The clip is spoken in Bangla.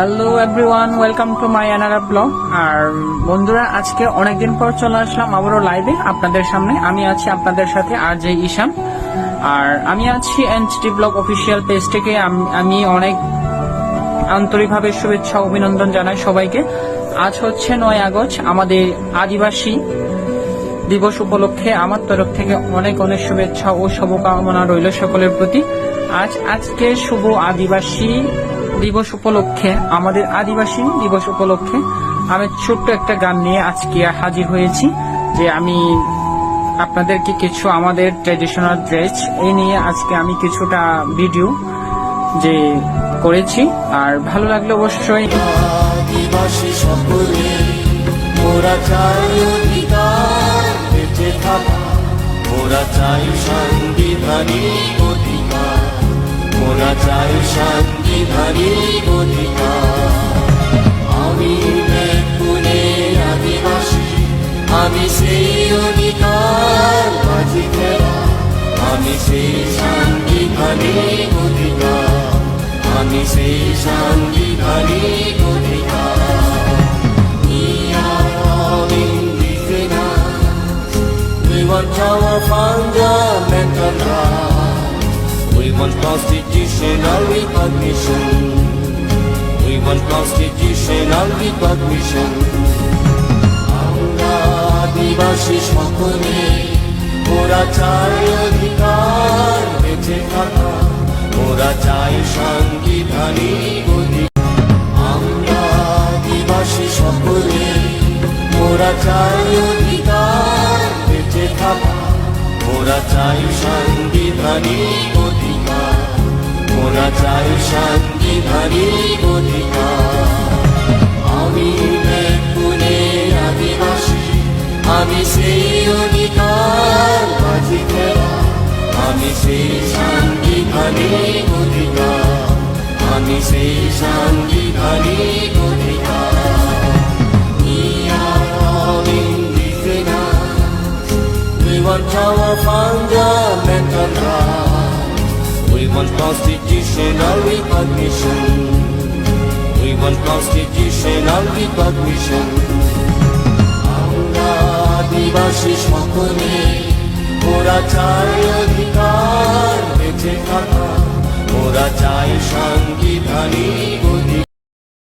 Hello everyone, welcome to my another blog. আর বন্ধুরা, আজকে অনেকদিন পর চলে আসলাম আবারও লাইভে আপনাদের সামনে। আমি আছি আপনাদের সাথে RJ ঈশান, আর আমি আছি এনটিটি ব্লগ অফিসিয়াল পেজ থেকে। আমি অনেক আন্তরিকভাবে শুভেচ্ছা অভিনন্দন জানাই সবাইকে। আজ হচ্ছে 9 আগস্ট, আমাদের আদিবাসী দিবস উপলক্ষে আমার তরফ থেকে অনেক অনেক শুভেচ্ছা ও শুভকামনা রইল সকলের প্রতি। আজকে শুভ আদিবাসী দিবস উপলক্ষে, আমাদের আদিবাসী দিবস উপলক্ষে আমি ছোট্ট একটা গান নিয়ে আজকে হাজির হয়েছি, যে আমি আপনাদেরকে কিছু আমাদের ট্র্যাডিশনাল ড্রেস এই নিয়ে আজকে আমি কিছুটা ভিডিও যে করেছি। আর ভালো লাগলে অবশ্যই। আদিবাসী সকলে মোরা চাই অধিকার বেঁচে থাকা, মোরা চাই সাংবিধানিক অধিকার, মোরা চাই সাংবিধানিক অধিকার। আমি পুনে আদিবাসী, আমি সেই অধিকার বাজি খেলা, আমি সেই সাংবিধানিক অধিকার, আমি সেই সাংবিধানিক অধিকার। We want our fundamental rights. We want constitutional recognition. We want constitutional recognition. আমরা আদিবাসী সকলে ওরা চাই অধিকার বেঁচে থাকা, ওরা চাই সাংবিধানিক অধিকার। আমরা আদিবাসী সকলে ওরা চাই অধিকার বেঁচে থাকা, ওরা চাই সাংবিধানিক অধিকার, ওরা চাই সাংবিধানিক অধিকার। আমি পুনে আদিবাসী, আমি সেই অধিকার বাজি খেলা, আমি সেই সাংবিধানিক অধিকার, আমি সেই সাংবিধানিক অধিকার। We want our fundamental rights. We want constitutional recognition. We want constitutional recognition. আমরা আদিবাসী সকলে ওরা চাই অধিকার বেঁচে থাকা, ওরা চাই সাংবিধানিক